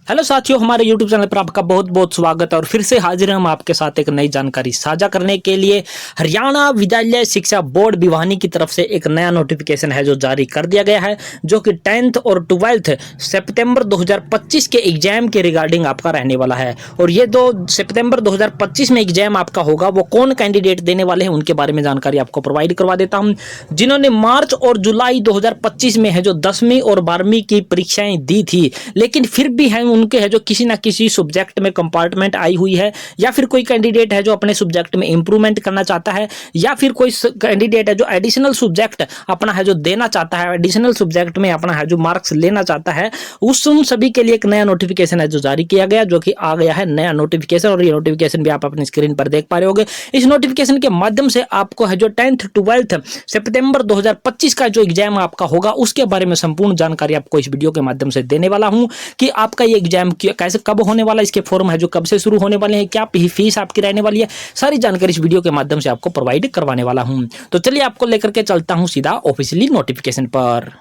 Hello साथियों, हमारे YouTube channel पर आपका बहुत बहुत स्वागत है और फिर से हाजिर हैं हम आपके साथ एक नई जानकारी साझा करने के लिए। हरियाणा विद्यालय शिक्षा बोर्ड भिवानी की तरफ से एक नया नोटिफिकेशन है जो जारी कर दिया गया है, जो कि 10th और 12th सितंबर 2025 के एग्जाम के रिगार्डिंग आपका रहने वाला है। और ये 2 सितंबर 2025 में एग्जाम आपका होगा, वो कौन कैंडिडेट देने वाले हैं उनके बारे में जानकारी आपको प्रोवाइड करवा देता हूँ। जिन्होंने मार्च और जुलाई 2025 में है जो 10वीं और 12वीं की परीक्षाएं दी थी, लेकिन फिर भी है उनके है जो किसी ना किसी सब्जेक्ट में कंपार्टमेंट आई हुई है, या फिर कोई कैंडिडेट है जो अपने सब्जेक्ट में इंप्रूवमेंट करना चाहता है, या फिर कोई कैंडिडेट है जो एडिशनल सब्जेक्ट अपना है जो देना चाहता है, एडिशनल सब्जेक्ट में अपना है जो मार्क्स लेना चाहता है, उन सभी के लिए एक नया नोटिफिकेशन है जो जारी किया गया, जो कि आ गया है नया नोटिफिकेशन। और ये नोटिफिकेशन भी आप अपनी स्क्रीन पर देख पा रहे होंगे। इस नोटिफिकेशन के माध्यम से आपको है जो 10th 12th सितंबर 2025 का जो एग्जाम आपका होगा उसके बारे में संपूर्ण जानकारी आपको इस वीडियो के माध्यम से देने वाला हूं कि आपका ये एग्जाम कैसे कब होने वाला है, इसके फॉर्म है जो कब से शुरू होने वाले हैं, क्या फीस आपकी रहने वाली है, सारी जानकारी इस वीडियो के माध्यम से आपको प्रोवाइड करवाने वाला हूं। तो चलिए आपको लेकर के चलता हूं सीधा ऑफिशियली नोटिफिकेशन पर।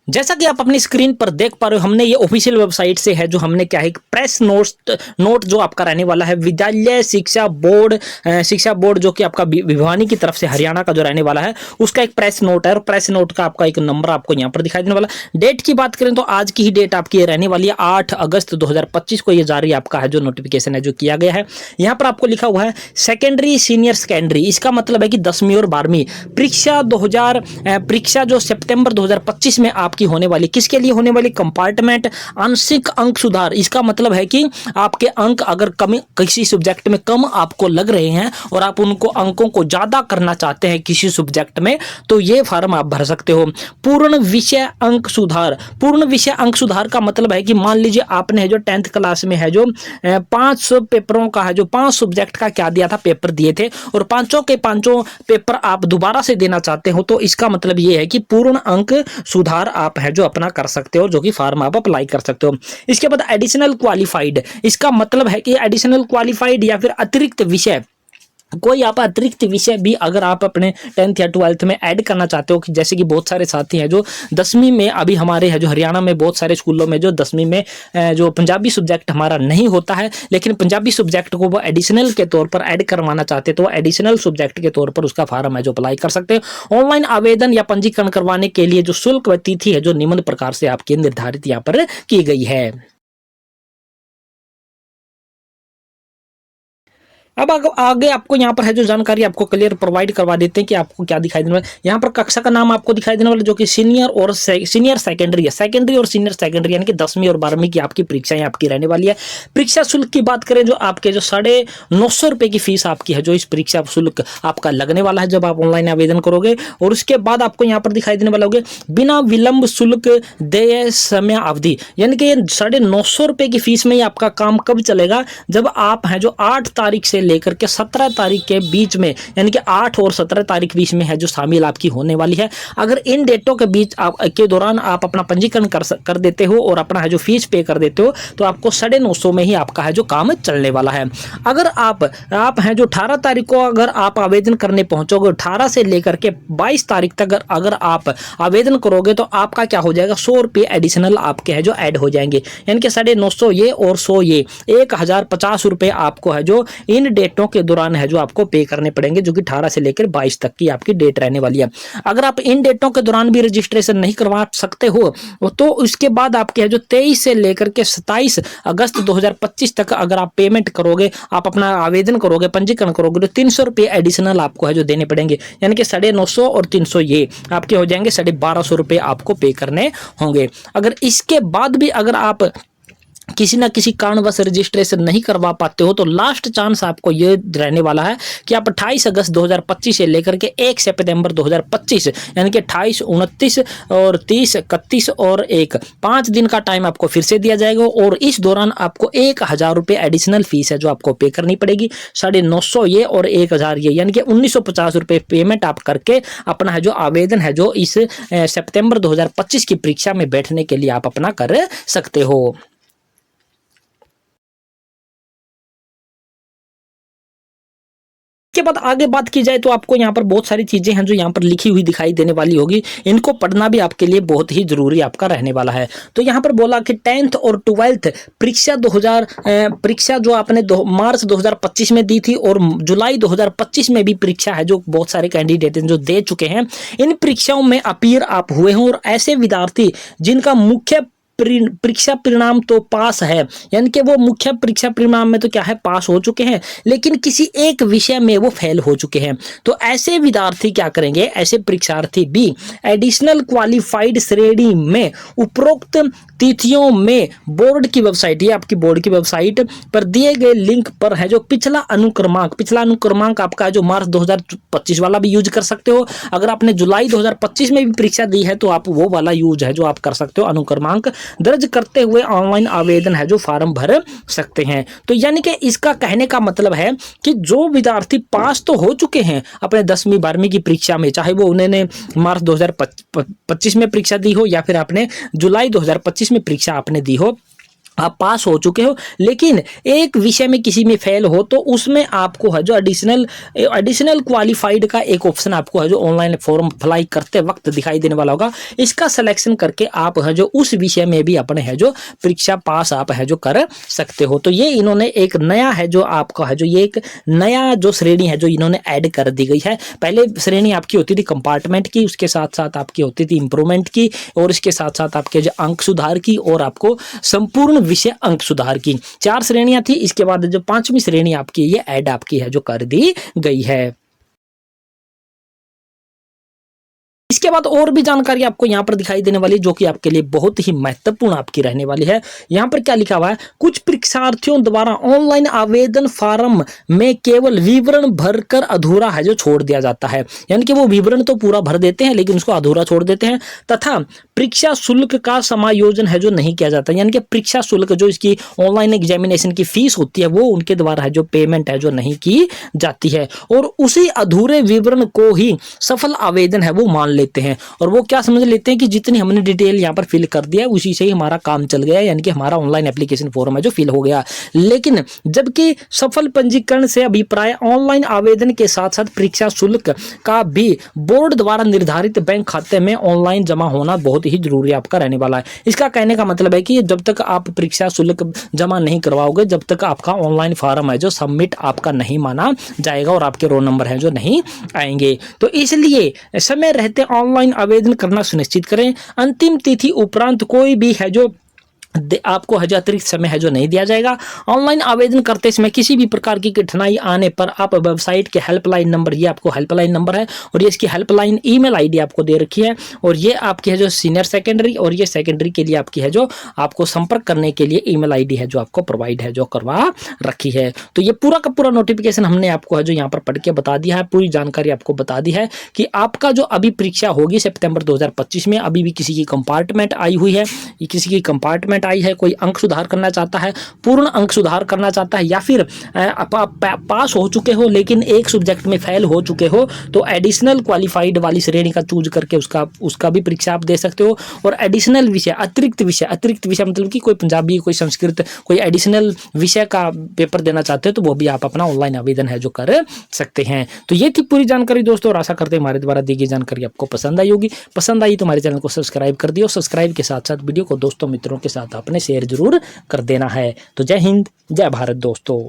जैसा कि आप अपनी स्क्रीन पर देख पा रहे हो, हमने ये ऑफिशियल वेबसाइट से है जो हमने क्या है प्रेस नोट जो आपका रहने वाला है विद्यालय शिक्षा बोर्ड जो कि आपका भिवानी की तरफ से हरियाणा का जो रहने वाला है उसका एक प्रेस नोट है। और प्रेस नोट का आपका एक नंबर आपको यहाँ पर दिखाई देने वाला। डेट की बात करें तो आज की ही डेट आपकी ये रहने वाली है, 8 अगस्त 2025 को ये जारी आपका है जो नोटिफिकेशन है जो किया गया है। यहाँ पर आपको लिखा हुआ है सेकेंडरी सीनियर सेकेंडरी, इसका मतलब है कि 10वीं और 12वीं परीक्षा जो सितंबर 2025 में आपकी होने वाली, किसके लिए होने वाली, कंपार्टमेंट आंशिक अंक सुधार। इसका मतलब है कि आपके अंक अगर कम किसी सब्जेक्ट में कम आपको लग रहे हैं और आप उनको अंकों को ज्यादा करना चाहते हैं किसी सब्जेक्ट में, तो ये फॉर्म आप भर सकते हो। पूर्ण विषय अंक सुधार, पूर्ण विषय अंक सुधार का मतलब है कि मान लीजिए आपने जो 10th क्लास में है जो 500 पेपरों का है जो 5 सब्जेक्ट का क्या दिया था, पेपर दिए थे, और पांचों के पांचों पेपर आप दोबारा से देना चाहते हो, तो इसका मतलब ये है कि पूर्ण अंक सुधार आप है जो अपना कर सकते हो, जो कि फॉर्म आप अप्लाई कर सकते हो। इसके बाद एडिशनल क्वालिफाइड, इसका मतलब है कि एडिशनल क्वालिफाइड या फिर अतिरिक्त विषय, कोई आप अतिरिक्त विषय भी अगर आप अपने 10th या 12th में ऐड करना चाहते हो, कि जैसे कि बहुत सारे साथी हैं जो 10वीं में, अभी हमारे है जो हरियाणा में बहुत सारे स्कूलों में जो 10वीं में जो पंजाबी सब्जेक्ट हमारा नहीं होता है, लेकिन पंजाबी सब्जेक्ट को वो एडिशनल के तौर पर ऐड करवाना चाहते हैं, तो एडिशनल सब्जेक्ट के तौर पर उसका फॉर्म है जो अप्लाई कर सकते हैं। ऑनलाइन आवेदन या पंजीकरण करवाने के लिए जो शुल्क व तिथि है जो निम्न प्रकार से आपकी निर्धारित यहाँ पर की गई है। अब आगे आपको यहाँ पर है जो जानकारी आपको क्लियर प्रोवाइड करवा देते हैं कि आपको क्या दिखाई देने वाला है। यहाँ पर कक्षा का नाम आपको दिखाई देने वाला जो कि सीनियर सेकेंडरी है, सेकेंडरी और सीनियर सेकेंडरी, यानी कि 10वीं और 12वीं की आपकी परीक्षाएं आपकी रहने वाली है। परीक्षा शुल्क की बात करें, जो आपके जो 950 रुपए की फीस आपकी है जो इस परीक्षा शुल्क आपका लगने वाला है जब आप ऑनलाइन आवेदन करोगे। और उसके बाद आपको यहाँ पर दिखाई देने वाला होगा बिना विलंब शुल्क देय समय अवधि, यानी कि 950 रुपए की फीस में ही आपका काम कब चलेगा, जब आप हैं जो 8 तारीख से लेकर के 17 तारीख के बीच में, यानी कि 8 और 17 तारीख बीच में है जो शामिल आपकी होने वाली है। अगर इन डेटों के बीच के दौरान आप अपना पंजीकरण कर देते हो और अपना है जो फीस पे कर देते हो, तो आपको 950 में ही आपका है जो काम चलने वाला है। अगर आप हैं जो 18 तारीख को अगर आप आवेदन करने पहुंचोगे, 18 से लेकर के 22 तारीख तक अगर आप आवेदन करोगे, तो आपका क्या हो जाएगा, 100 रुपये एडिशनल आपके है जो ऐड हो जाएंगे, यानी कि 950 ये और 100 ये 1050 रुपये आपको है जो इन डेटों के दौरान है जो आपको पे करने पड़ेंगे, जो कि 18 से लेकर 22 तक की आपकी डेट रहने वाली है। अगर आप इन डेटों के दौरान भी रजिस्ट्रेशन नहीं करवा सकते हो, तो उसके बाद आपके है जो 23 से लेकर के 27 अगस्त 2025 तक अगर आप पेमेंट करोगे, आप अपना आवेदन करोगे, पंजीकरण करोगे, तो 300 रुपये एडिशनल आपको है जो देने पड़ेंगे, यानी कि 950 और 300 ये आपके हो जाएंगे 1250 रुपये आपको पे करने होंगे। अगर इसके बाद भी अगर आप किसी ना किसी कारणवश रजिस्ट्रेशन नहीं करवा पाते हो, तो लास्ट चांस आपको ये रहने वाला है कि आप 28 अगस्त 2025 से लेकर के 1 सितंबर 2025, यानी कि 28, 29 और 30, 31 और 1, 5 दिन का टाइम आपको फिर से दिया जाएगा। और इस दौरान आपको 1000 रुपये एडिशनल फीस है जो आपको पे करनी पड़ेगी, 950 ये और 1000 ये, यानी कि 1950 रुपये पेमेंट आप करके अपना है जो आवेदन है जो इस सितंबर 2025 की परीक्षा में बैठने के लिए आप अपना कर सकते हो। के बाद आगे बात की जाए तो आपको यहाँ पर बहुत सारी चीजें हैं जो यहाँ पर लिखी हुई दिखाई देने वाली होगी, इनको पढ़ना भी आपके लिए बहुत ही जरूरी आपका रहने वाला है। तो यहाँ पर बोला कि 10th और 12th परीक्षा जो आपने मार्च 2025 में दी थी और जुलाई 2025 में भी परीक्षा है जो बहुत सारे कैंडिडेट जो दे चुके हैं, इन परीक्षाओं में अपीयर आप हुए हैं और ऐसे विद्यार्थी जिनका मुख्य परीक्षा परिणाम तो पास है, यानी कि वो मुख्य परीक्षा परिणाम में तो क्या है पास हो चुके हैं, लेकिन किसी एक विषय में वो फेल हो चुके हैं, तो ऐसे विद्यार्थी क्या करेंगे, ऐसे परीक्षार्थी भी एडिशनल क्वालिफाइड श्रेणी में उपरोक्त तिथियों में बोर्ड की वेबसाइट, ये आपकी बोर्ड की वेबसाइट पर दिए गए लिंक पर है जो पिछला अनुक्रमांक आपका जो मार्च 2025 वाला भी यूज कर सकते हो, अगर आपने जुलाई 2025 में भी परीक्षा दी है तो आप वो वाला यूज है जो आप कर सकते हो, अनुक्रमांक दर्ज करते हुए ऑनलाइन आवेदन है जो फॉर्म भर सकते हैं। तो यानी कि इसका कहने का मतलब है कि जो विद्यार्थी पास तो हो चुके हैं अपने 10वीं 12वीं की परीक्षा में, चाहे वो उन्होंने मार्च 2025 में परीक्षा दी हो या फिर आपने जुलाई 2025 में परीक्षा आपने दी हो, आप पास हो चुके हो लेकिन एक विषय में किसी में फेल हो तो उसमें आपको है जो एडिशनल क्वालिफाइड का एक ऑप्शन आपको है जो ऑनलाइन फॉर्म अप्लाई करते वक्त दिखाई देने वाला होगा, इसका सिलेक्शन करके आप है जो उस विषय में भी अपने है जो परीक्षा पास आप है जो कर सकते हो। तो ये इन्होंने एक नया है जो आपका है जो ये एक नया जो श्रेणी है जो इन्होंने ऐड कर दी गई है। पहले श्रेणी आपकी होती थी कंपार्टमेंट की, उसके साथ साथ आपकी होती थी इंप्रूवमेंट की और इसके साथ साथ आपके जो अंक सुधार की और आपको संपूर्ण विषय अंक सुधार की, 4 श्रेणियां थी। इसके बाद जो 5वीं श्रेणी आपकी ये ऐड आपकी है जो कर दी गई है। इसके बाद और भी जानकारी आपको यहाँ पर दिखाई देने वाली जो कि आपके लिए बहुत ही महत्वपूर्ण आपकी रहने वाली है। यहाँ पर क्या लिखा हुआ है, कुछ परीक्षार्थियों द्वारा ऑनलाइन आवेदन फॉर्म में केवल विवरण भरकर अधूरा है जो छोड़ दिया जाता है, यानी कि वो विवरण तो पूरा भर देते हैं लेकिन उसको अधूरा छोड़ देते हैं, तथा परीक्षा शुल्क का समायोजन है जो नहीं किया जाता, यानी कि परीक्षा शुल्क जो इसकी ऑनलाइन एग्जामिनेशन की फीस होती है वो उनके द्वारा है जो पेमेंट है जो नहीं की जाती है, और उसी अधूरे विवरण को ही सफल आवेदन है वो मान लेते हैं और वो क्या समझ लेते हैं कि जितनी हमने डिटेल यहाँ पर फिल कर दिया उसी से ही हमारा काम चल गया, यानी कि हमारा ऑनलाइन एप्लीकेशन फॉर्म है जो फिल हो गया। लेकिन जबकि सफल पंजीकरण से अभिप्राय ऑनलाइन आवेदन के साथ साथ परीक्षा शुल्क का भी बोर्ड द्वारा निर्धारित बैंक खाते में ऑनलाइन जमा होना बहुत ही जरूरी आपका रहने वाला है। इसका कहने का मतलब है कि जब तक आप परीक्षा शुल्क जमा नहीं करवाओगे जब तक आपका ऑनलाइन फॉर्म है जो सबमिट आपका नहीं माना जाएगा और आपके रोल नंबर है जो नहीं आएंगे। तो इसलिए समय रहते ऑनलाइन आवेदन करना सुनिश्चित करें। अंतिम तिथि उपरांत कोई भी है जो आपको है जो अतिरिक्त समय है जो नहीं दिया जाएगा। ऑनलाइन आवेदन करते समय किसी भी प्रकार की कठिनाई आने पर आप वेबसाइट के हेल्पलाइन नंबर, ये आपको हेल्पलाइन नंबर है और ये इसकी हेल्पलाइन ईमेल आईडी आपको दे रखी है और ये आपकी है जो सीनियर सेकेंडरी और ये सेकेंडरी के लिए आपकी है जो आपको संपर्क करने के लिए ईमेल आईडी है जो आपको प्रोवाइड है जो करवा रखी है। तो ये पूरा का पूरा नोटिफिकेशन हमने आपको है जो यहाँ पर पढ़ के बता दिया है, पूरी जानकारी आपको बता दी है कि आपका जो अभी परीक्षा होगी सितंबर 2025 में, अभी भी किसी की कंपार्टमेंट आई हुई है, किसी की कंपार्टमेंट आई है, कोई अंक सुधार करना चाहता है, पूर्ण अंक सुधार करना चाहता है या फिर पास हो चुके हो लेकिन एक सब्जेक्ट में फेल हो चुके हो तो एडिशनल क्वालिफाइड वाली श्रेणी का चूज करके उसका भी परीक्षा आप दे सकते हो। और एडिशनल विषय अतिरिक्त विषय मतलब कि कोई पंजाबी, कोई संस्कृत, कोई एडिशनल विषय का पेपर देना चाहते हो तो वो भी आप अपना ऑनलाइन आवेदन है जो कर सकते हैं। तो ये थी पूरी जानकारी दोस्तों और आशा करते हैं हमारे द्वारा दी गई जानकारी आपको पसंद आई होगी। पसंद आई तो हमारे चैनल को सब्सक्राइब कर दियो, सब्सक्राइब के साथ साथ वीडियो को दोस्तों मित्रों के साथ अपने शेयर जरूर कर देना है। तो जय हिंद, जय भारत दोस्तों।